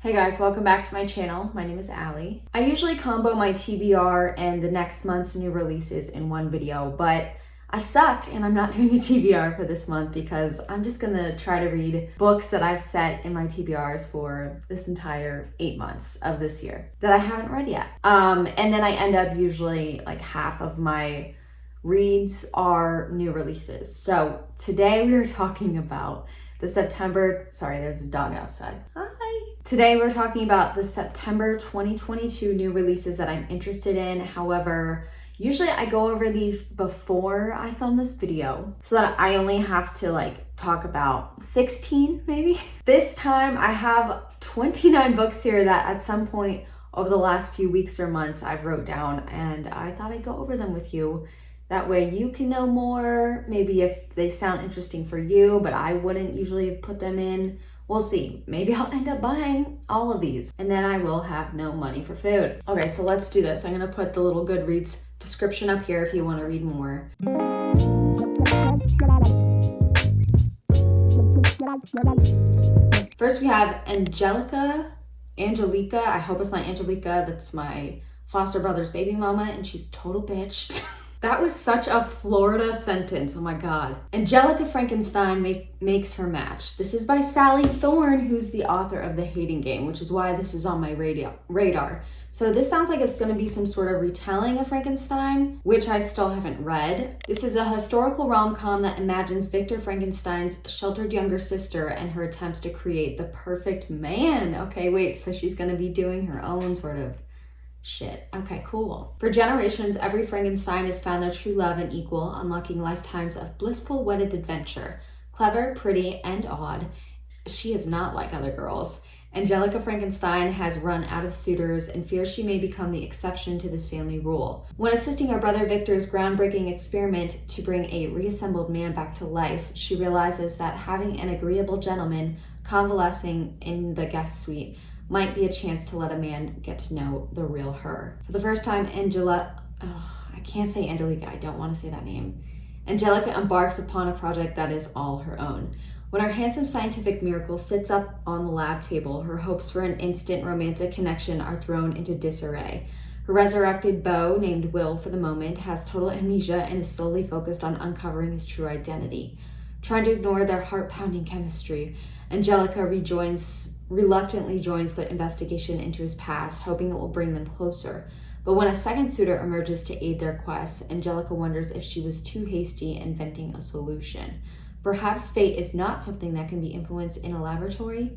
Hey guys, welcome back to my channel. My name is Allie. I usually combo my TBR and the next month's new releases in one video, but I suck and I'm not doing a TBR for this month because I'm just gonna try to read books that I've set in my TBRs for this entire 8 months of this year that I haven't read yet. And then I end up usually like half of my reads are new releases. So today we are talking about the September, sorry, there's a dog outside. Hi. Today we're talking about the September 2022 new releases that I'm interested in. However, usually I go over these before I film this video so that I only have to talk about 16 maybe. This time I have 29 books here that at some point over the last few weeks or months I've wrote down, and I thought I'd go over them with you. That way you can know more, maybe if they sound interesting for you, but I wouldn't usually put them in. We'll see. Maybe I'll end up buying all of these and then I will have no money for food. Okay, so let's do this. I'm gonna put the little Goodreads description up here if you wanna read more. First we have Angelica, I hope it's not Angelica, that's my foster brother's baby mama and she's total bitch. That was such a Florida sentence, oh my God. Angelica Frankenstein makes her match. This is by Sally Thorne, who's the author of The Hating Game, which is why this is on my radar. So this sounds like it's gonna be some sort of retelling of Frankenstein, which I still haven't read. This is a historical rom-com that imagines Victor Frankenstein's sheltered younger sister and her attempts to create the perfect man. Okay, wait, so she's gonna be doing her own sort of shit. Okay, cool. For generations, every Frankenstein has found their true love and equal, unlocking lifetimes of blissful wedded adventure. Clever, pretty, and odd, she is not like other girls. Angelica Frankenstein has run out of suitors and fears she may become the exception to this family rule. When assisting her brother Victor's groundbreaking experiment to bring a reassembled man back to life, she realizes that having an agreeable gentleman convalescing in the guest suite might be a chance to let a man get to know the real her. For the first time, I can't say Angelica, I don't want to say that name. Angelica embarks upon a project that is all her own. When her handsome scientific miracle sits up on the lab table, her hopes for an instant romantic connection are thrown into disarray. Her resurrected beau, named Will for the moment, has total amnesia and is solely focused on uncovering his true identity. Trying to ignore their heart-pounding chemistry, Angelica reluctantly joins the investigation into his past, hoping it will bring them closer. But when a second suitor emerges to aid their quest, Angelica wonders if she was too hasty in inventing a solution. Perhaps fate is not something that can be influenced in a laboratory, ?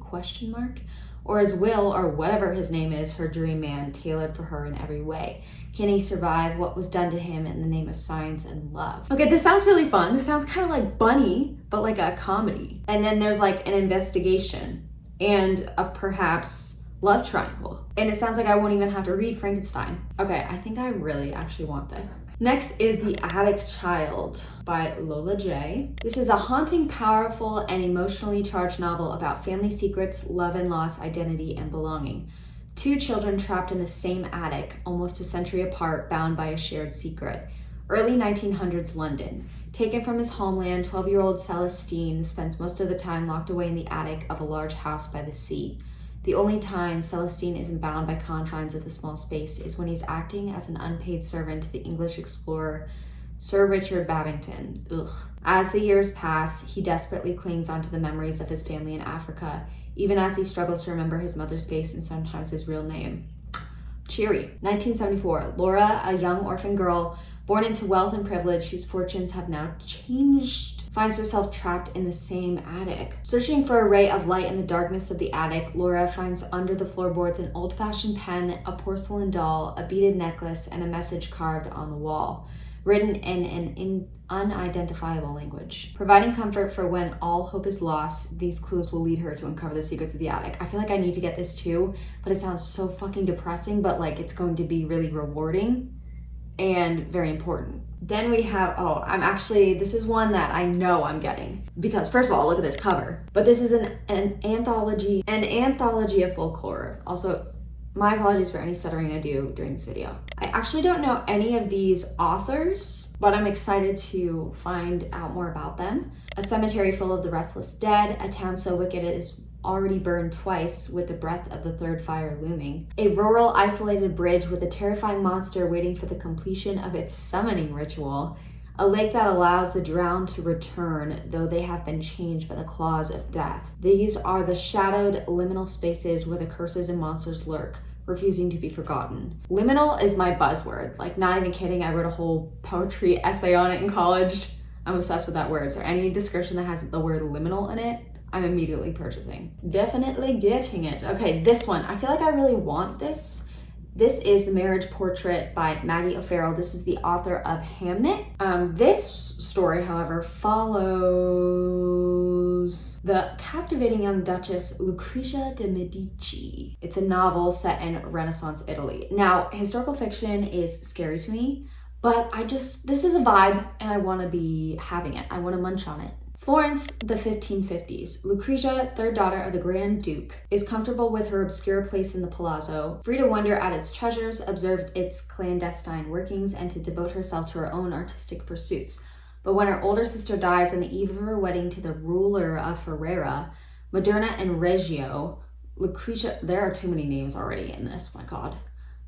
Or is Will, or whatever his name is, her dream man, tailored for her in every way? Can he survive what was done to him in the name of science and love? Okay, this sounds really fun. This sounds kind of like Bunny, but like a comedy. And then there's like an investigation and a perhaps love triangle. And it sounds like I won't even have to read Frankenstein. Okay, I think I really actually want this. Next is The Attic Child by Lola J. This is a haunting, powerful, and emotionally charged novel about family secrets, love and loss, identity, and belonging. Two children trapped in the same attic, almost a century apart, bound by a shared secret. Early 1900s London. Taken from his homeland, 12-year-old Celestine spends most of the time locked away in the attic of a large house by the sea. The only time Celestine isn't bound by confines of the small space is when he's acting as an unpaid servant to the English explorer Sir Richard Babington. Ugh. As the years pass, he desperately clings onto the memories of his family in Africa, even as he struggles to remember his mother's face and sometimes his real name. Cheery. 1974. Laura, a young orphan girl born into wealth and privilege whose fortunes have now changed, finds herself trapped in the same attic. Searching for a ray of light in the darkness of the attic, Laura finds under the floorboards an old-fashioned pen, a porcelain doll, a beaded necklace, and a message carved on the wall, written in an unidentifiable language. Providing comfort for when all hope is lost, these clues will lead her to uncover the secrets of the attic. I feel like I need to get this too, but it sounds so fucking depressing, but it's going to be really rewarding and very important. Then we have, this is one that I know I'm getting because first of all, look at this cover. But this is an anthology of folk horror. Also, my apologies for any stuttering I do during this video. I actually don't know any of these authors, but I'm excited to find out more about them. A cemetery full of the restless dead, a town so wicked it is already burned twice with the breath of the third fire looming. A rural, isolated bridge with a terrifying monster waiting for the completion of its summoning ritual. A lake that allows the drowned to return, though they have been changed by the claws of death. These are the shadowed liminal spaces where the curses and monsters lurk, refusing to be forgotten. Liminal is my buzzword. Like, not even kidding, I wrote a whole poetry essay on it in college. I'm obsessed with that word. So any description that has the word liminal in it, I'm immediately purchasing. Definitely getting it. Okay, this one. I feel like I really want this. This is The Marriage Portrait by Maggie O'Farrell. This is the author of Hamnet. This story, however, follows the captivating young Duchess Lucrezia de Medici. It's a novel set in Renaissance Italy. Now, historical fiction is scary to me, but this is a vibe and I want to be having it. I want to munch on it. Florence, the 1550s. Lucrezia, third daughter of the Grand Duke, is comfortable with her obscure place in the palazzo, free to wonder at its treasures, observe its clandestine workings, and to devote herself to her own artistic pursuits. But when her older sister dies on the eve of her wedding to the ruler of Ferrara, Moderna and Reggio, Lucrezia, there are too many names already in this, my god.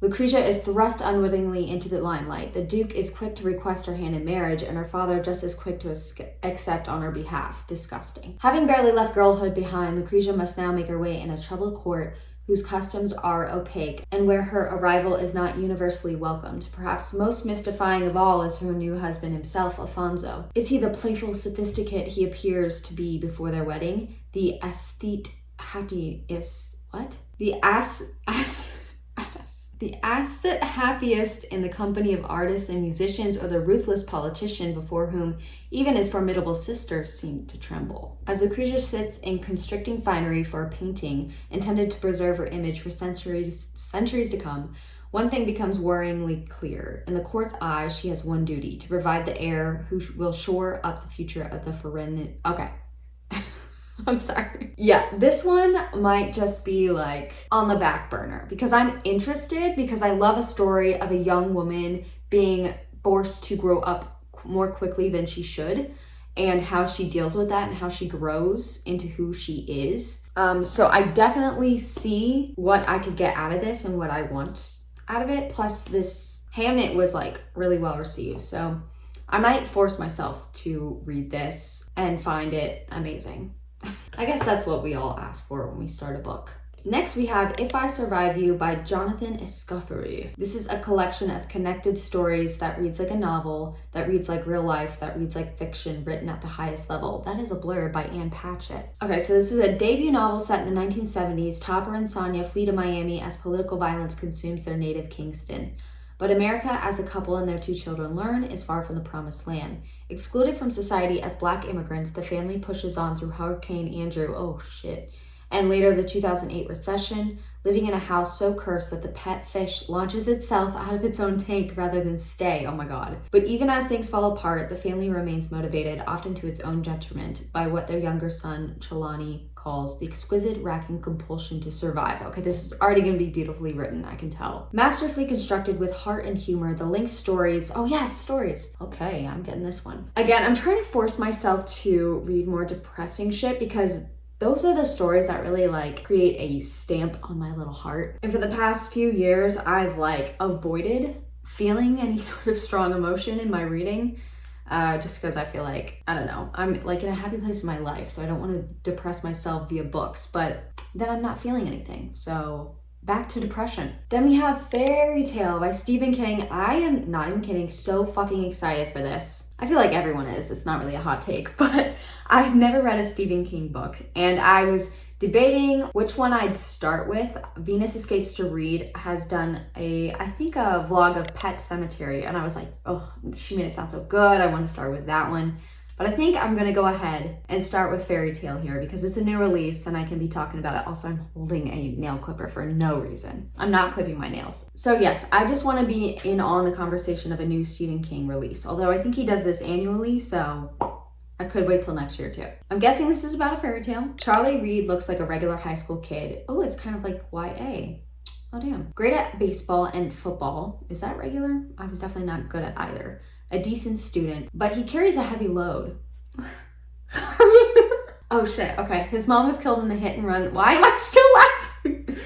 Lucrezia is thrust unwittingly into the limelight. The Duke is quick to request her hand in marriage, and her father just as quick to accept on her behalf. Disgusting. Having barely left girlhood behind, Lucrezia must now make her way in a troubled court whose customs are opaque, and where her arrival is not universally welcomed. Perhaps most mystifying of all is her new husband himself, Alfonso. Is he the playful sophisticate he appears to be before their wedding? The aesthete happiest... What? The aesthete happiest in the company of artists and musicians, or the ruthless politician before whom even his formidable sisters seem to tremble. As Lucrezia sits in constricting finery for a painting intended to preserve her image for centuries to come, one thing becomes worryingly clear. In the court's eyes, she has one duty: to provide the heir who will shore up the future of the foreign... Okay. I'm sorry. Yeah, this one might just be like on the back burner because I'm interested, because I love a story of a young woman being forced to grow up more quickly than she should, and how she deals with that and how she grows into who she is. So I definitely see what I could get out of this and what I want out of it. Plus this Hamnet was like really well received. So I might force myself to read this and find it amazing. I guess that's what we all ask for when we start a book. Next we have If I Survive You by Jonathan Escoffery. This is a collection of connected stories that reads like a novel, that reads like real life, that reads like fiction written at the highest level. That is a blur by Ann Patchett. Okay, so this is a debut novel set in the 1970s. Topper and Sonia flee to Miami as political violence consumes their native Kingston. But America, as the couple and their 2 children learn, is far from the promised land. Excluded from society as Black immigrants, the family pushes on through Hurricane Andrew, and later the 2008 recession, living in a house so cursed that the pet fish launches itself out of its own tank rather than stay. Oh my god. But even as things fall apart, the family remains motivated, often to its own detriment, by what their younger son, Trelawney, calls the exquisite racking compulsion to survive. Okay, this is already going to be beautifully written, I can tell. Masterfully constructed with heart and humor, the linked stories... Oh yeah, it's stories. Okay, I'm getting this one. Again, I'm trying to force myself to read more depressing shit because those are the stories that really like create a stamp on my little heart. And for the past few years, I've like avoided feeling any sort of strong emotion in my reading. Just because I feel like, I don't know, I'm like in a happy place in my life, so I don't want to depress myself via books, but then I'm not feeling anything, so back to depression. Then we have Fairy Tale by Stephen King. I am not even kidding, so fucking excited for this. I feel like everyone is, it's not really a hot take, but I've never read a Stephen King book, and I was debating which one I'd start with. Venus Escapes to Read has done a vlog of Pet Cemetery, and I was like, oh, she made it sound so good, I want to start with that one. But I think I'm gonna go ahead and start with Fairy Tale here because it's a new release and I can be talking about it. Also, I'm holding a nail clipper for no reason. I'm not clipping my nails. So yes, I just want to be in on the conversation of a new Stephen King release, although I think he does this annually, so I could wait till next year too. I'm guessing this is about a fairy tale. Charlie Reed looks like a regular high school kid. Oh, it's kind of like YA. Oh damn. Great at baseball and football. Is that regular? I was definitely not good at either. A decent student, but he carries a heavy load. Sorry. Oh shit, okay. His mom was killed in a hit and run. Why am I still laughing?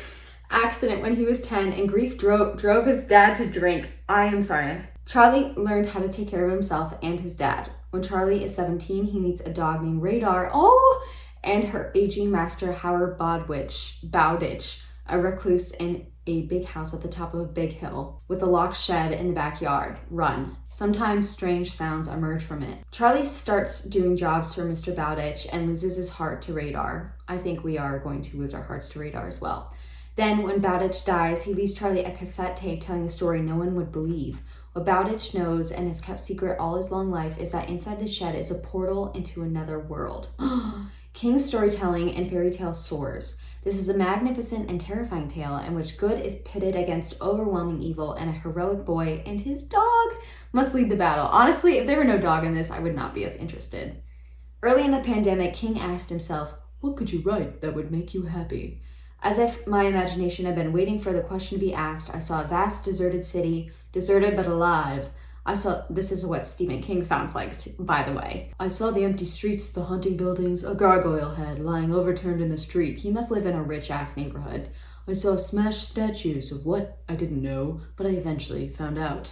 Accident when he was 10, and grief drove his dad to drink. I am sorry. Charlie learned how to take care of himself and his dad. When Charlie is 17, he meets a dog named Radar. Oh! And her aging master, Howard Bowditch, a recluse in a big house at the top of a big hill with a locked shed in the backyard. Run. Sometimes strange sounds emerge from it. Charlie starts doing jobs for Mr. Bowditch and loses his heart to Radar. I think we are going to lose our hearts to Radar as well. Then, when Bowditch dies, he leaves Charlie a cassette tape telling a story no one would believe. What Bowditch knows and has kept secret all his long life is that inside the shed is a portal into another world. King's storytelling and fairy tale soars. This is a magnificent and terrifying tale in which good is pitted against overwhelming evil, and a heroic boy and his dog must lead the battle. Honestly, if there were no dog in this, I would not be as interested. Early in the pandemic, King asked himself, what could you write that would make you happy? As if my imagination had been waiting for the question to be asked, I saw a vast deserted city, deserted but alive. This is what Stephen King sounds like, by the way. I saw the empty streets, the haunting buildings, a gargoyle head lying overturned in the street. He must live in a rich-ass neighborhood. I saw smashed statues of what I didn't know, but I eventually found out.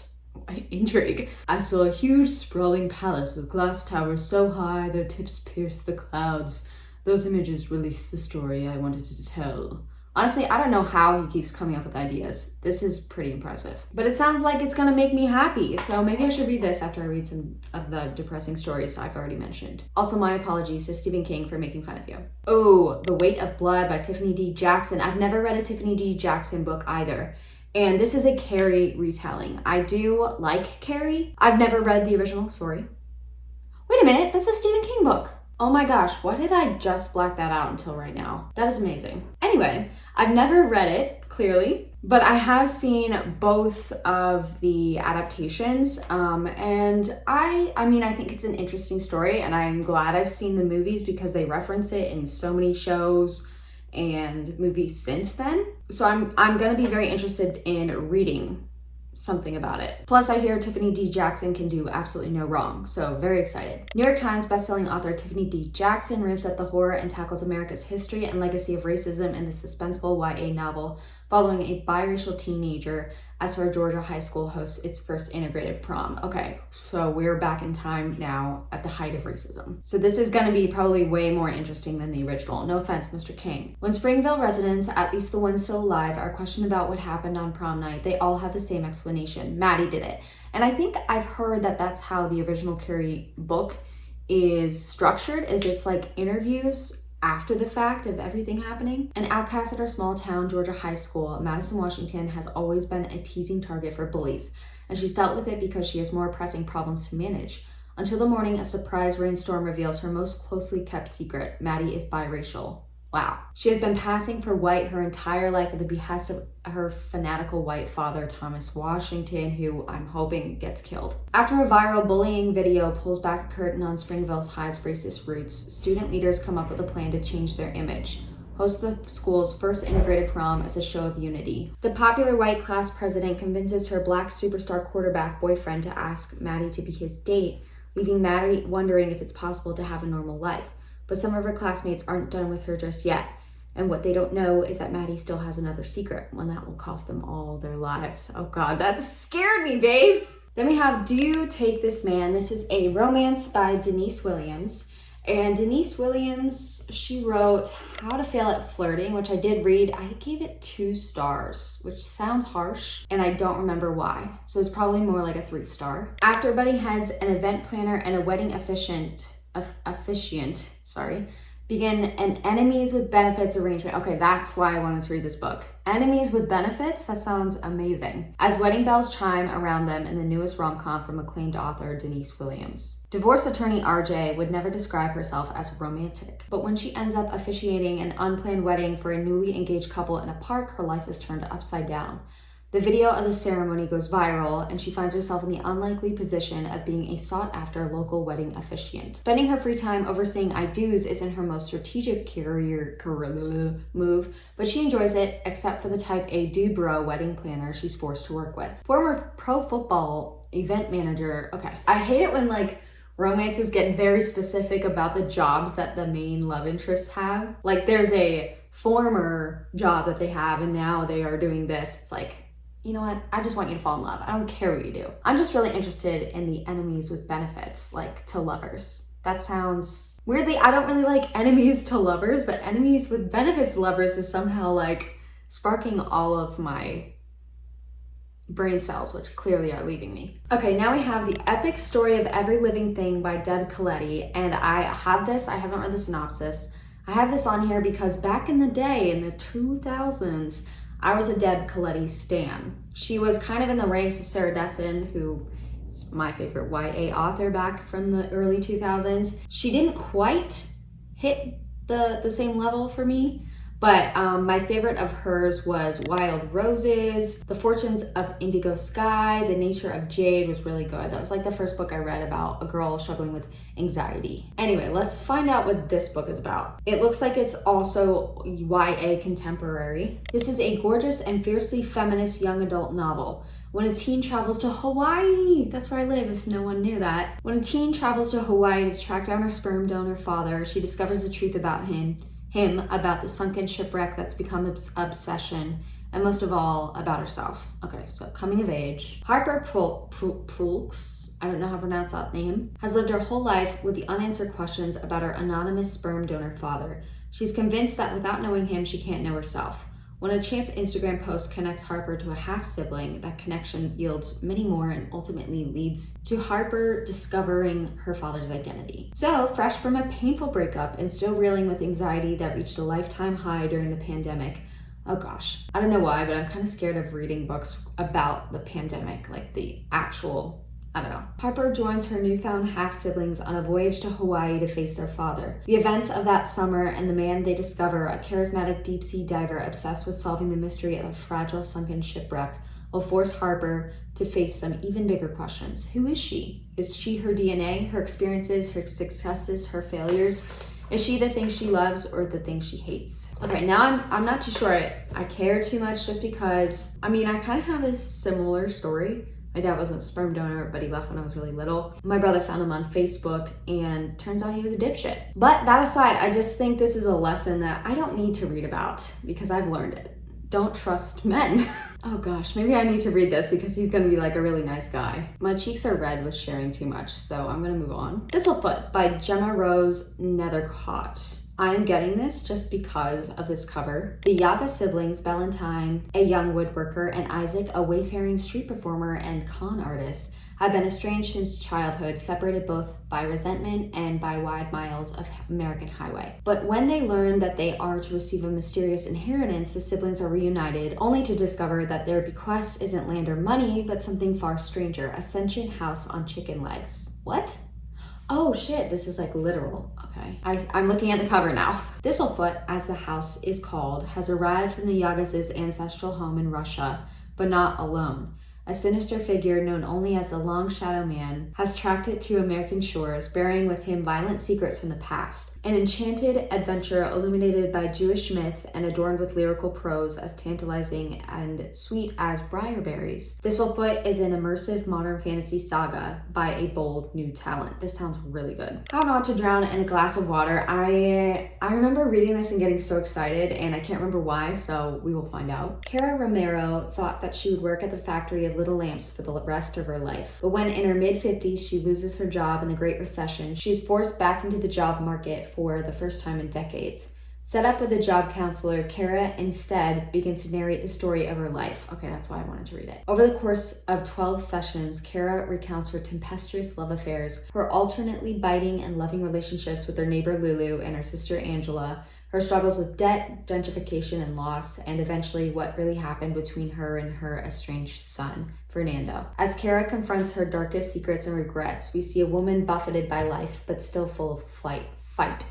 Intrigue. I saw a huge sprawling palace with glass towers so high their tips pierced the clouds. Those images released the story I wanted to tell. Honestly, I don't know how he keeps coming up with ideas. This is pretty impressive. But it sounds like it's gonna make me happy, so maybe I should read this after I read some of the depressing stories I've already mentioned. Also, my apologies to Stephen King for making fun of you. Oh, The Weight of Blood by Tiffany D. Jackson. I've never read a Tiffany D. Jackson book either. And this is a Carrie retelling. I do like Carrie. I've never read the original story. Wait a minute, that's a Stephen King book. Oh my gosh, why did I just black that out until right now? That is amazing. Anyway, I've never read it, clearly, but I have seen both of the adaptations, and I think it's an interesting story, and I'm glad I've seen the movies because they reference it in so many shows and movies since then. So I'm gonna be very interested in reading something about it. Plus, I hear Tiffany D. Jackson can do absolutely no wrong, so very excited. New York Times bestselling author Tiffany D. Jackson ramps up the horror and tackles America's history and legacy of racism in the suspenseful YA novel following a biracial teenager as her Georgia high school hosts its first integrated prom. Okay, so we're back in time now at the height of racism. So this is gonna be probably way more interesting than the original. No offense, Mr. King. When Springville residents, at least the ones still alive, are questioned about what happened on prom night, they all have the same explanation. Maddie did it. And I think I've heard that that's how the original Carrie book is structured, is it's like interviews after the fact of everything happening. An outcast at her small town Georgia high school, Madison, Washington, has always been a teasing target for bullies, and she's dealt with it because she has more pressing problems to manage. Until the morning a surprise rainstorm reveals her most closely kept secret: Maddie is biracial. Wow. She has been passing for white her entire life at the behest of her fanatical white father, Thomas Washington, who I'm hoping gets killed. After a viral bullying video pulls back the curtain on Springville's high's racist roots, student leaders come up with a plan to change their image. Host the school's first integrated prom as a show of unity. The popular white class president convinces her black superstar quarterback boyfriend to ask Maddie to be his date, leaving Maddie wondering if it's possible to have a normal life. But some of her classmates aren't done with her just yet. And what they don't know is that Maddie still has another secret, one that will cost them all their lives. Oh God, that scared me, babe. Then we have Do You Take This Man? This is a romance by Denise Williams. And Denise Williams, she wrote How to Fail at Flirting, which I did read. I gave it 2 stars, which sounds harsh, and I don't remember why. So it's probably more like a 3-star. After butting heads, an event planner and a wedding officiant begin an enemies with benefits arrangement. Okay, that's why I wanted to read this book. Enemies with benefits? That sounds amazing. As wedding bells chime around them in the newest rom-com from acclaimed author Denise Williams. Divorce attorney RJ would never describe herself as romantic, but when she ends up officiating an unplanned wedding for a newly engaged couple in a park, her life is turned upside down. The video of the ceremony goes viral, and she finds herself in the unlikely position of being a sought-after local wedding officiant. Spending her free time overseeing I-dos isn't her most strategic career move, but she enjoys it, except for the type A do-bro wedding planner she's forced to work with. Former pro football event manager, okay. I hate it when romances get very specific about the jobs that the main love interests have. Like there's a former job that they have and now they are doing this. It's like, you know what? I just want you to fall in love. I don't care what you do. I'm just really interested in the enemies with benefits, like to lovers. That sounds weirdly, I don't really like enemies to lovers, but enemies with benefits to lovers is somehow like sparking all of my brain cells, which clearly are leaving me. Okay, now we have The Epic Story of Every Living Thing by Deb Coletti, and I haven't read the synopsis. I have this on here because back in the day, in the 2000s, I was a Deb Coletti stan. She was kind of in the ranks of Sarah Dessen, who is my favorite YA author back from the early 2000s. She didn't quite hit the same level for me, but my favorite of hers was Wild Roses, The Fortunes of Indigo Sky, The Nature of Jade was really good. That was like the first book I read about a girl struggling with anxiety. Anyway, let's find out what this book is about. It looks like it's also YA contemporary. This is a gorgeous and fiercely feminist young adult novel. When a teen travels to Hawaii, that's where I live if no one knew that. When a teen travels to Hawaii to track down her sperm donor father, she discovers the truth about him about the sunken shipwreck that's become obsession, and most of all, about herself. Okay, so coming of age. Harper Prulks, I don't know how to pronounce that name, has lived her whole life with the unanswered questions about her anonymous sperm donor father. She's convinced that without knowing him, she can't know herself. When a chance Instagram post connects Harper to a half-sibling, that connection yields many more and ultimately leads to Harper discovering her father's identity. So, fresh from a painful breakup and still reeling with anxiety that reached a lifetime high during the pandemic, oh gosh, I don't know why, but I'm kind of scared of reading books about the pandemic, like the actual, I don't know. Harper joins her newfound half-siblings on a voyage to Hawaii to face their father. The events of that summer and the man they discover, a charismatic deep-sea diver obsessed with solving the mystery of a fragile sunken shipwreck, will force Harper to face some even bigger questions. Who is she? Is she her DNA, her experiences, her successes, her failures? Is she the thing she loves or the thing she hates? Okay, now I'm not too sure I care too much just because, I mean, I kind of have a similar story. My dad wasn't a sperm donor, but he left when I was really little. My brother found him on Facebook and turns out he was a dipshit. But that aside, I just think this is a lesson that I don't need to read about because I've learned it. Don't trust men. Oh gosh, maybe I need to read this because he's gonna be like a really nice guy. My cheeks are red with sharing too much, so I'm gonna move on. Thistlefoot by Gemma Rose Nethercott. I'm getting this just because of this cover. The Yaga siblings, Valentine, a young woodworker, and Isaac, a wayfaring street performer and con artist, have been estranged since childhood, separated both by resentment and by wide miles of American highway. But when they learn that they are to receive a mysterious inheritance, the siblings are reunited, only to discover that their bequest isn't land or money, but something far stranger, a sentient house on chicken legs. What? Oh shit, this is like literal. Okay, I'm looking at the cover now. Thistlefoot, as the house is called, has arrived from the Yagas' ancestral home in Russia, but not alone. A sinister figure known only as the Long Shadow Man has tracked it to American shores, bearing with him violent secrets from the past. An enchanted adventure illuminated by Jewish myth and adorned with lyrical prose as tantalizing and sweet as briarberries. Thistlefoot is an immersive modern fantasy saga by a bold new talent. This sounds really good. How Not to Drown in a Glass of Water. I remember reading this and getting so excited, and I can't remember why, so we will find out. Cara Romero thought that she would work at the factory of little lamps for the rest of her life. But when in her mid-50s she loses her job in the Great Recession, she's forced back into the job market for the first time in decades. Set up with a job counselor, Cara instead begins to narrate the story of her life. Okay, that's why I wanted to read it. Over the course of 12 sessions, Cara recounts her tempestuous love affairs, her alternately biting and loving relationships with her neighbor Lulu and her sister Angela, her struggles with debt, gentrification, and loss, and eventually what really happened between her and her estranged son, Fernando. As Cara confronts her darkest secrets and regrets, we see a woman buffeted by life, but still full of fight.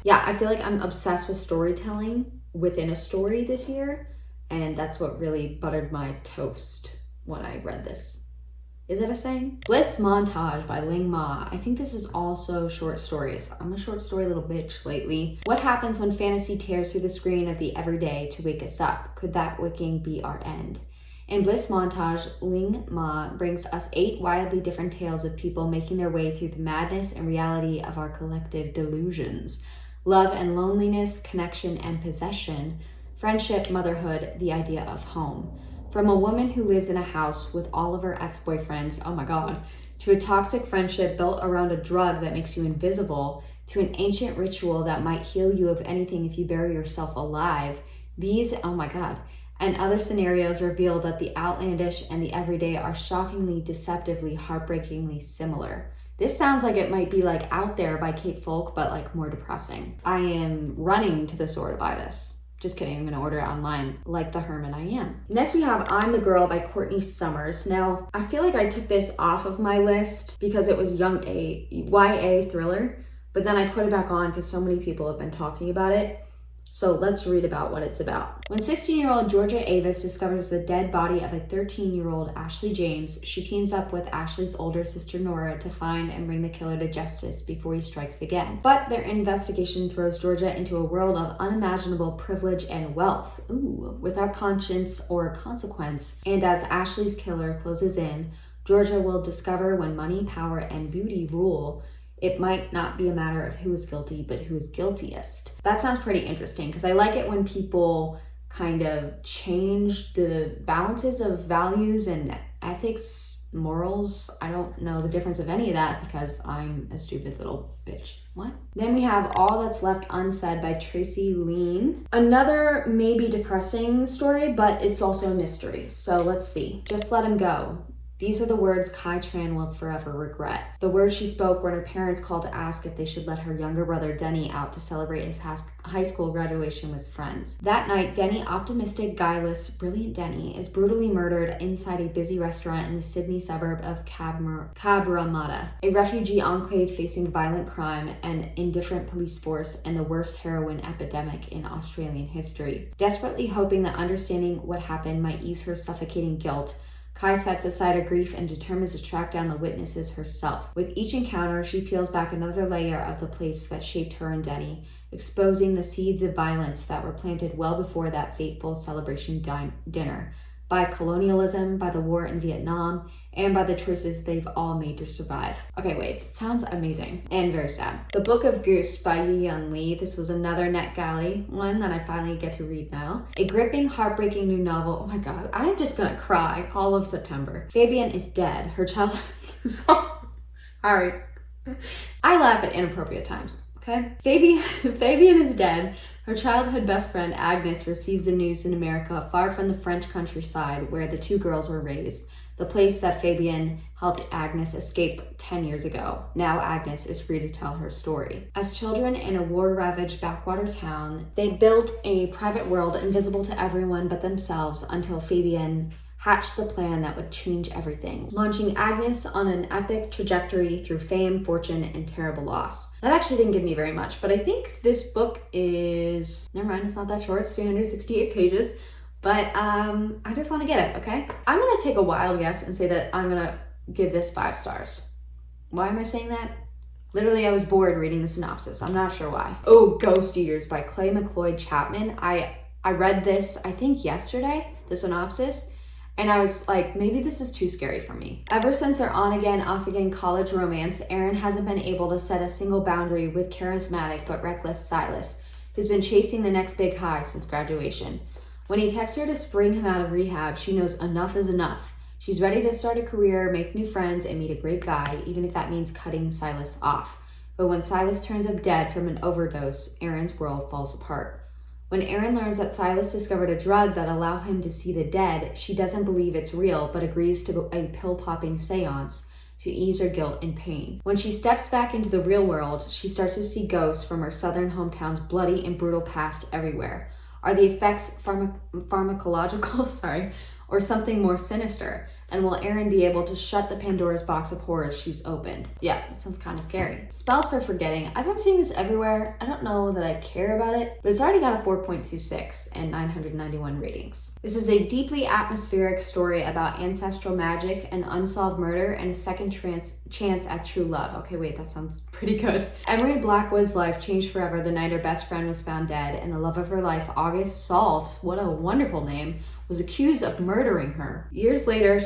Yeah, I feel like I'm obsessed with storytelling within a story this year, and that's what really buttered my toast when I read this. Is it a saying? Bliss Montage by Ling Ma. I think this is also short stories. I'm a short story little bitch lately. What happens when fantasy tears through the screen of the everyday to wake us up? Could that waking be our end? In Bliss Montage, Ling Ma brings us 8 wildly different tales of people making their way through the madness and reality of our collective delusions. Love and loneliness, connection and possession, friendship, motherhood, the idea of home. From a woman who lives in a house with all of her ex-boyfriends, oh my god, to a toxic friendship built around a drug that makes you invisible, to an ancient ritual that might heal you of anything if you bury yourself alive. These, oh my god, and other scenarios reveal that the outlandish and the everyday are shockingly, deceptively, heartbreakingly similar. This sounds like it might be like Out There by Kate Folk, but like more depressing. I am running to the store to buy this. Just kidding, I'm gonna order it online like the hermit I am. Next we have I'm the Girl by Courtney Summers. Now, I feel like I took this off of my list because it was YA thriller, but then I put it back on because so many people have been talking about it. So let's read about what it's about. When 16-year-old Georgia Avis discovers the dead body of a 13-year-old Ashley James, she teams up with Ashley's older sister Nora to find and bring the killer to justice before he strikes again. But their investigation throws Georgia into a world of unimaginable privilege and wealth, without conscience or consequence. And as Ashley's killer closes in, Georgia will discover when money, power, and beauty rule, it might not be a matter of who is guilty, but who is guiltiest. That sounds pretty interesting because I like it when people kind of change the balances of values and ethics, morals. I don't know the difference of any of that because I'm a stupid little bitch. What? Then we have All That's Left Unsaid by Tracy Lean. Another maybe depressing story, but it's also a mystery. So let's see. Just let him go. These are the words Kai Tran will forever regret. The words she spoke when her parents called to ask if they should let her younger brother Denny out to celebrate his high school graduation with friends. That night, Denny, optimistic, guileless, brilliant Denny, is brutally murdered inside a busy restaurant in the Sydney suburb of Cabramatta, a refugee enclave facing violent crime, an indifferent police force, and the worst heroin epidemic in Australian history. Desperately hoping that understanding what happened might ease her suffocating guilt, Kai sets aside her grief and determines to track down the witnesses herself. With each encounter, she peels back another layer of the place that shaped her and Denny, exposing the seeds of violence that were planted well before that fateful celebration dinner, by colonialism, by the war in Vietnam, and by the choices they've all made to survive. Okay, wait, that sounds amazing and very sad. The Book of Goose by Yi-Yun Lee. This was another NetGalley one that I finally get to read now. A gripping, heartbreaking new novel. Oh my god, I'm just gonna cry all of September. Fabian is dead. Her child... Sorry. I laugh at inappropriate times, okay? Fabian is dead. Her childhood best friend Agnes receives the news in America, far from the French countryside where the two girls were raised, the place that Fabian helped Agnes escape 10 years ago. Now Agnes is free to tell her story. As children in a war-ravaged backwater town, they built a private world invisible to everyone but themselves until Fabian hatched the plan that would change everything, launching Agnes on an epic trajectory through fame, fortune, and terrible loss. That actually didn't give me very much, but I think this book is... Never mind, it's not that short. It's 368 pages. But I just want to get it, okay? I'm going to take a wild guess and say that I'm going to give this 5 stars. Why am I saying that? Literally, I was bored reading the synopsis. I'm not sure why. Oh, Ghost Eaters by Clay McLeod Chapman. I read this, I think yesterday, the synopsis, and I was like, maybe this is too scary for me. Ever since their on-again, off-again college romance, Erin hasn't been able to set a single boundary with charismatic but reckless Silas, who's been chasing the next big high since graduation. When he texts her to spring him out of rehab, she knows enough is enough. She's ready to start a career, make new friends, and meet a great guy, even if that means cutting Silas off. But when Silas turns up dead from an overdose, Erin's world falls apart. When Erin learns that Silas discovered a drug that allows him to see the dead, she doesn't believe it's real, but agrees to a pill-popping seance to ease her guilt and pain. When she steps back into the real world, she starts to see ghosts from her southern hometown's bloody and brutal past everywhere. Are the effects pharmacological, or something more sinister? And will Erin be able to shut the Pandora's box of horrors she's opened? Yeah, that sounds kind of scary. Spells for Forgetting. I've been seeing this everywhere. I don't know that I care about it, but it's already got a 4.26 and 991 ratings. This is a deeply atmospheric story about ancestral magic, an unsolved murder, and a second chance at true love. Okay, wait, that sounds pretty good. Emery Blackwood's life changed forever the night her best friend was found dead, and the love of her life, August Salt, what a wonderful name, was accused of murdering her. Years later,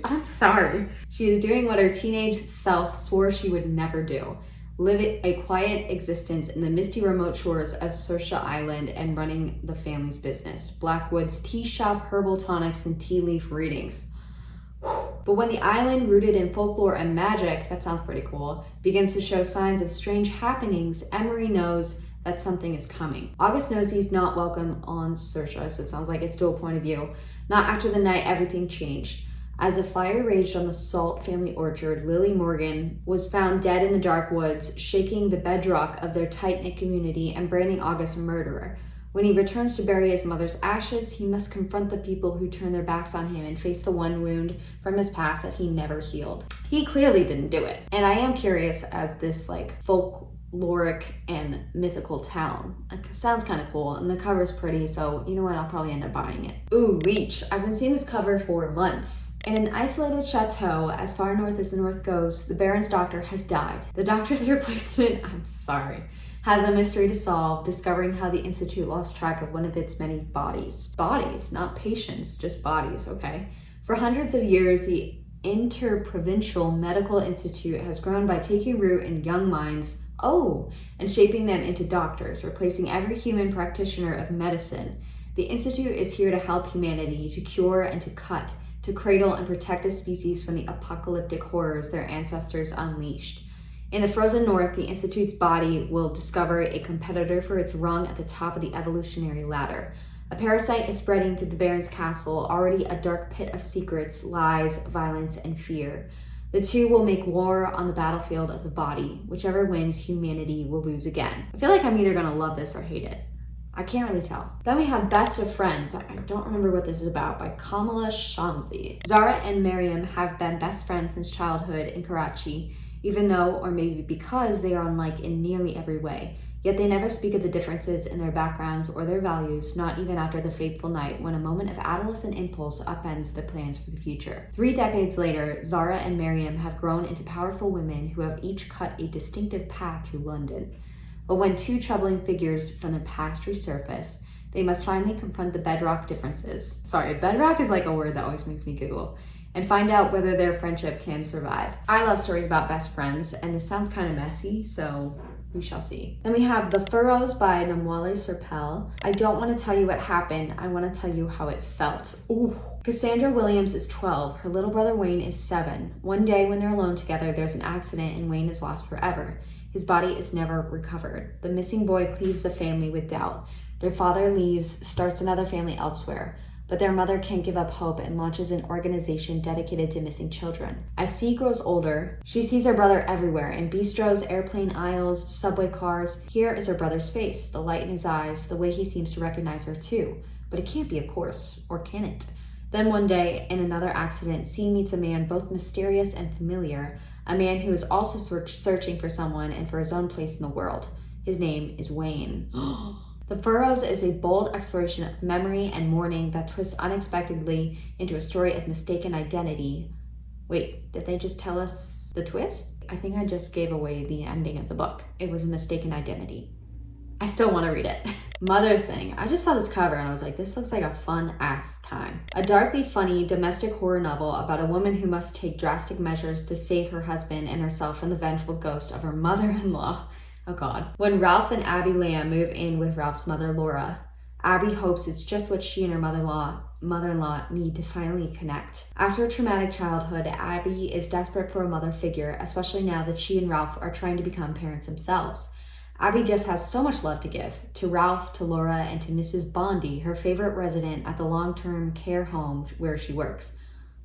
I'm sorry, she is doing what her teenage self swore she would never do. Live a quiet existence in the misty remote shores of Saoirse Island and running the family's business. Blackwood's tea shop, herbal tonics, and tea leaf readings. But when the island, rooted in folklore and magic, that sounds pretty cool, begins to show signs of strange happenings, Emery knows that something is coming. August knows he's not welcome on Saoirse, so it sounds like it's still a point of view. Not after the night everything changed. As a fire raged on the Salt family orchard, Lily Morgan was found dead in the dark woods, shaking the bedrock of their tight-knit community and branding August a murderer. When he returns to bury his mother's ashes, he must confront the people who turn their backs on him and face the one wound from his past that he never healed. He clearly didn't do it. And I am curious as this folkloric and mythical town. It sounds kind of cool, and the cover's pretty, so you know what, I'll probably end up buying it. Ooh, Leech. I've been seeing this cover for months. In an isolated chateau, as far north as the north goes, the Baron's doctor has died. The doctor's replacement, has a mystery to solve, discovering how the Institute lost track of one of its many bodies. Bodies, not patients, just bodies, okay? For hundreds of years, the Interprovincial Medical Institute has grown by taking root in young minds, and shaping them into doctors, replacing every human practitioner of medicine. The Institute is here to help humanity, to cure and to cut, to cradle and protect the species from the apocalyptic horrors their ancestors unleashed. In the frozen north, the Institute's body will discover a competitor for its rung at the top of the evolutionary ladder. A parasite is spreading through the Baron's castle, already a dark pit of secrets, lies, violence, and fear. The two will make war on the battlefield of the body. Whichever wins, humanity will lose again. I feel like I'm either gonna love this or hate it. I can't really tell. Then we have Best of Friends. I don't remember what this is about, by Kamala Shamsi. Zara and Miriam have been best friends since childhood in Karachi, even though, or maybe because, they are unlike in nearly every way. Yet they never speak of the differences in their backgrounds or their values, not even after the fateful night when a moment of adolescent impulse upends their plans for the future. 3 decades later, Zara and Miriam have grown into powerful women who have each cut a distinctive path through London. But when 2 troubling figures from the past resurface, they must finally confront the bedrock differences. Sorry, bedrock is like a word that always makes me giggle. And find out whether their friendship can survive. I love stories about best friends, and this sounds kind of messy, so we shall see. Then we have The Furrows by Namwali Serpell. I don't want to tell you what happened, I want to tell you how it felt. Ooh. Cassandra Williams is 12, her little brother Wayne is 7. One day when they're alone together, there's an accident and Wayne is lost forever. His body is never recovered. The missing boy cleaves the family with doubt. Their father leaves, starts another family elsewhere. But their mother can't give up hope and launches an organization dedicated to missing children. As C grows older, she sees her brother everywhere, in bistros, airplane aisles, subway cars. Here is her brother's face, the light in his eyes, the way he seems to recognize her too. But it can't be, of course, or can it? Then one day, in another accident, C meets a man both mysterious and familiar, a man who is also searching for someone and for his own place in the world. His name is Wayne. The Furrows is a bold exploration of memory and mourning that twists unexpectedly into a story of mistaken identity. Wait, did they just tell us the twist? I think I just gave away the ending of the book. It was a mistaken identity. I still want to read it. Mother Thing. I just saw this cover and I was like, this looks like a fun ass time. A darkly funny domestic horror novel about a woman who must take drastic measures to save her husband and herself from the vengeful ghost of her mother-in-law. Oh God. When Ralph and Abby Lamb move in with Ralph's mother, Laura, Abby hopes it's just what she and her mother-in-law need to finally connect. After a traumatic childhood, Abby is desperate for a mother figure, especially now that she and Ralph are trying to become parents themselves. Abby just has so much love to give, to Ralph, to Laura, and to Mrs. Bondi, her favorite resident at the long-term care home where she works.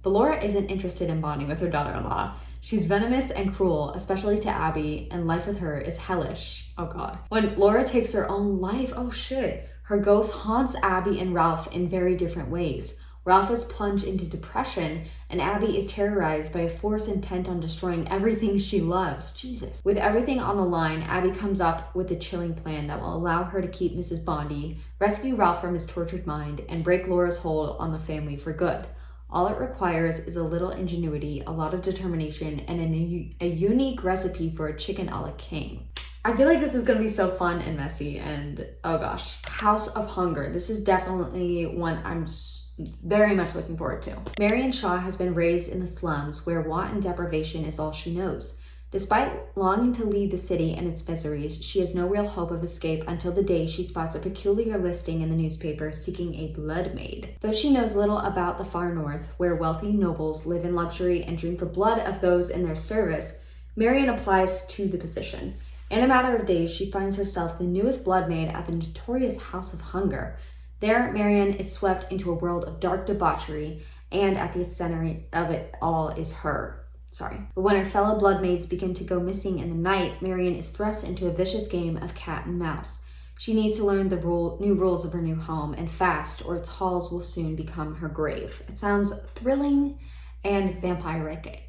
But Laura isn't interested in bonding with her daughter-in-law. She's venomous and cruel, especially to Abby, and life with her is hellish. Oh God. When Laura takes her own life, oh shit, her ghost haunts Abby and Ralph in very different ways. Ralph is plunged into depression, and Abby is terrorized by a force intent on destroying everything she loves. Jesus. With everything on the line, Abby comes up with a chilling plan that will allow her to keep Mrs. Bondi, rescue Ralph from his tortured mind, and break Laura's hold on the family for good. All it requires is a little ingenuity, a lot of determination, and a unique recipe for a chicken a la king. I feel like this is gonna be so fun and messy, and oh gosh. House of Hunger. This is definitely one I'm very much looking forward to. Marion Shaw has been raised in the slums where want and deprivation is all she knows. Despite longing to leave the city and its miseries, she has no real hope of escape until the day she spots a peculiar listing in the newspaper seeking a blood maid. Though she knows little about the far north, where wealthy nobles live in luxury and drink the blood of those in their service, Marion applies to the position. In a matter of days, she finds herself the newest blood maid at the notorious House of Hunger. There, Marion is swept into a world of dark debauchery, and at the center of it all is her. But when her fellow bloodmaids begin to go missing in the night, Marion is thrust into a vicious game of cat and mouse. She needs to learn the new rules of her new home, and fast, or its halls will soon become her grave. It sounds thrilling and vampiric.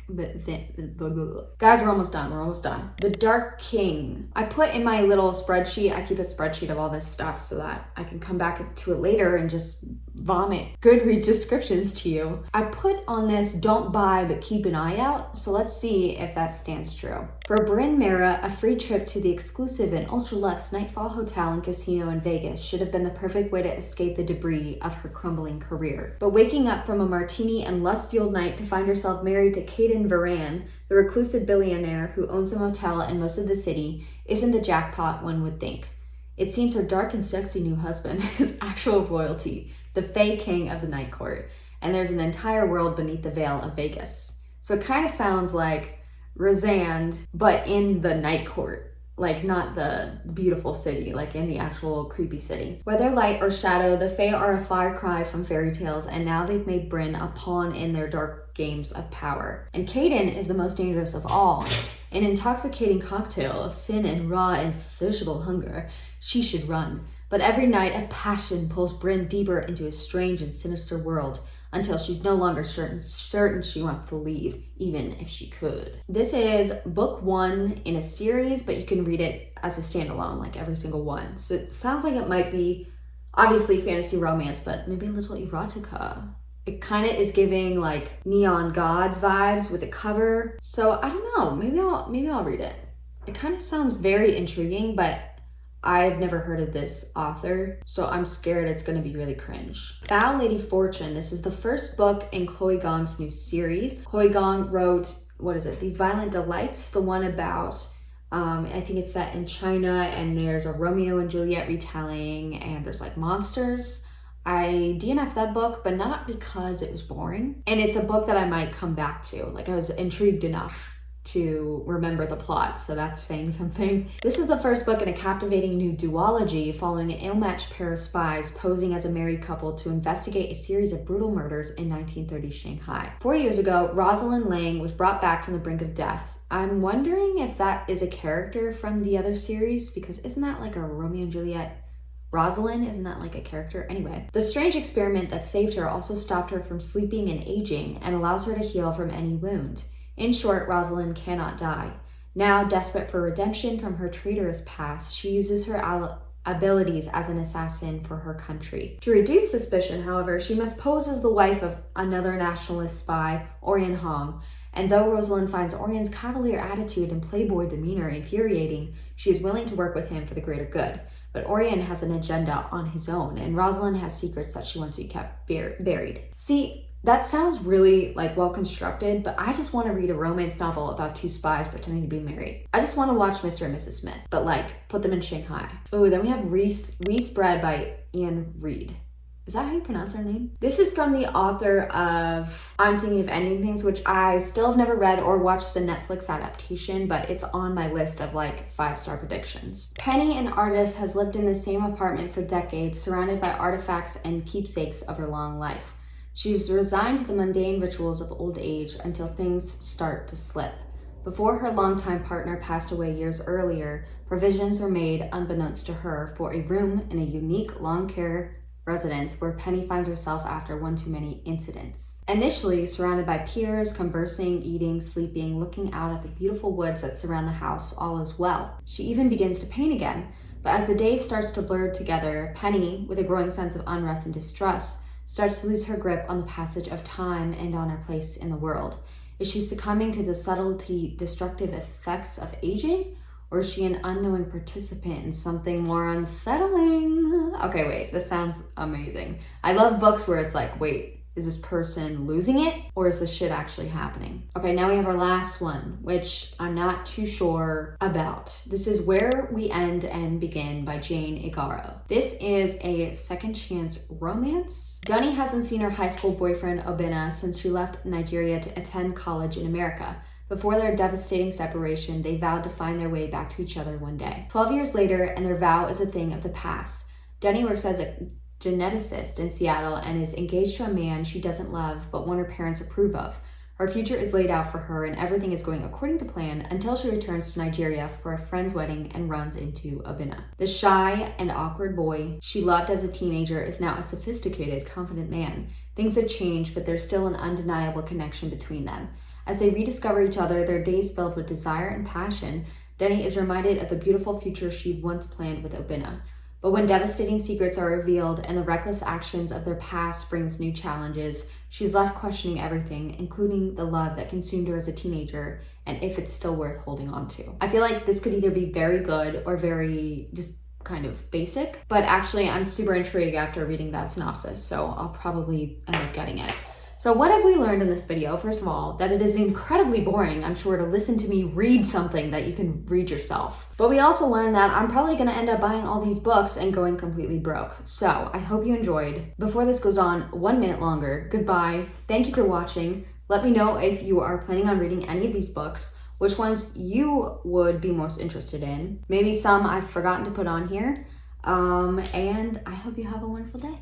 Guys, we're almost done. The Dark King. I put in my little spreadsheet, I keep a spreadsheet of all this stuff so that I can come back to it later and just vomit Goodreads descriptions to you. I put on this don't buy but keep an eye out, so let's see if that stands true. For Bryn Mara, a free trip to the exclusive and ultra-luxe Nightfall Hotel and Casino in Vegas should have been the perfect way to escape the debris of her crumbling career. But waking up from a martini and lust-fueled night to find herself married to Caden Varan, the reclusive billionaire who owns a motel in most of the city, isn't the jackpot one would think. It seems her dark and sexy new husband is actual royalty, the Fae King of the Night Court, and there's an entire world beneath the veil of Vegas. So it kind of sounds like Roseanne, but in the Night Court. Like, not the beautiful city, like in the actual creepy city. Whether light or shadow, the Fae are a far cry from fairy tales, and now they've made Bryn a pawn in their dark games of power. And Caden is the most dangerous of all. An intoxicating cocktail of sin and raw, insatiable hunger. She should run. But every night of passion pulls Bryn deeper into a strange and sinister world, until she's no longer certain she wants to leave, even if she could. This is book 1 in a series, but you can read it as a standalone, like every single one. So it sounds like it might be obviously fantasy romance, but maybe a little erotica. It kind of is giving like Neon Gods vibes with the cover. So I don't know, maybe I'll read it. It kind of sounds very intriguing, but I've never heard of this author, so I'm scared it's going to be really cringe. Foul Lady Fortune. This is the first book in Chloe Gong's new series. Chloe Gong wrote, These Violent Delights, the one about, I think it's set in China, and there's a Romeo and Juliet retelling, and there's like monsters. I DNF'd that book, but not because it was boring. And it's a book that I might come back to. Like, I was intrigued enough to remember the plot, so that's saying something. This is the first book in a captivating new duology following an ill-matched pair of spies posing as a married couple to investigate a series of brutal murders in 1930s Shanghai. 4 years ago, Rosalind Lang was brought back from the brink of death. I'm wondering if that is a character from the other series, because isn't that like a Romeo and Juliet? Rosalind, isn't that like a character? Anyway, the strange experiment that saved her also stopped her from sleeping and aging and allows her to heal from any wound. In short, Rosalind cannot die. Now, desperate for redemption from her traitorous past, she uses her abilities as an assassin for her country. To reduce suspicion, however, she must pose as the wife of another nationalist spy, Orion Hong. And though Rosalind finds Orion's cavalier attitude and playboy demeanor infuriating, she is willing to work with him for the greater good. But Orion has an agenda on his own, and Rosalind has secrets that she wants to be kept buried. See, that sounds really like well constructed, but I just want to read a romance novel about two spies pretending to be married. I just want to watch Mr. and Mrs. Smith, but like put them in Shanghai. Oh, then we have Reese Bread by Ian Reid. Is that how you pronounce her name? This is from the author of I'm Thinking of Ending Things, which I still have never read or watched the Netflix adaptation, but it's on my list of like 5-star predictions. Penny, an artist, has lived in the same apartment for decades, surrounded by artifacts and keepsakes of her long life. She's resigned to the mundane rituals of old age until things start to slip. Before her longtime partner passed away years earlier, provisions were made, unbeknownst to her, for a room in a unique long care residence where Penny finds herself after one too many incidents. Initially surrounded by peers, conversing, eating, sleeping, looking out at the beautiful woods that surround the house, all is well. She even begins to paint again. But as the day starts to blur together, Penny, with a growing sense of unrest and distrust, starts to lose her grip on the passage of time and on her place in the world. Is she succumbing to the subtlety, destructive effects of aging? Or is she an unknowing participant in something more unsettling? Okay, wait, this sounds amazing. I love books where it's like, wait, is this person losing it or is this shit actually happening? Okay, now we have our last one, which I'm not too sure about. This is Where We End and Begin by Jane Igaro. This is a second chance romance. Dunny hasn't seen her high school boyfriend Obinna since she left Nigeria to attend college in America. Before their devastating separation, they vowed to find their way back to each other one day. 12 years later, and their vow is a thing of the past. Dunny works as a geneticist in Seattle and is engaged to a man she doesn't love but one her parents approve of. Her future is laid out for her and everything is going according to plan until she returns to Nigeria for a friend's wedding and runs into Obinna. The shy and awkward boy she loved as a teenager is now a sophisticated, confident man. Things have changed, but there's still an undeniable connection between them. As they rediscover each other, their days filled with desire and passion, Denny is reminded of the beautiful future she'd once planned with Obinna. But when devastating secrets are revealed and the reckless actions of their past brings new challenges, she's left questioning everything, including the love that consumed her as a teenager and if it's still worth holding on to. I feel like this could either be very good or very just kind of basic, but actually I'm super intrigued after reading that synopsis, so I'll probably end up getting it. So what have we learned in this video? First of all, that it is incredibly boring, I'm sure, to listen to me read something that you can read yourself. But we also learned that I'm probably gonna end up buying all these books and going completely broke. So I hope you enjoyed. Before this goes on 1 minute longer, goodbye. Thank you for watching. Let me know if you are planning on reading any of these books, which ones you would be most interested in. Maybe some I've forgotten to put on here. And I hope you have a wonderful day.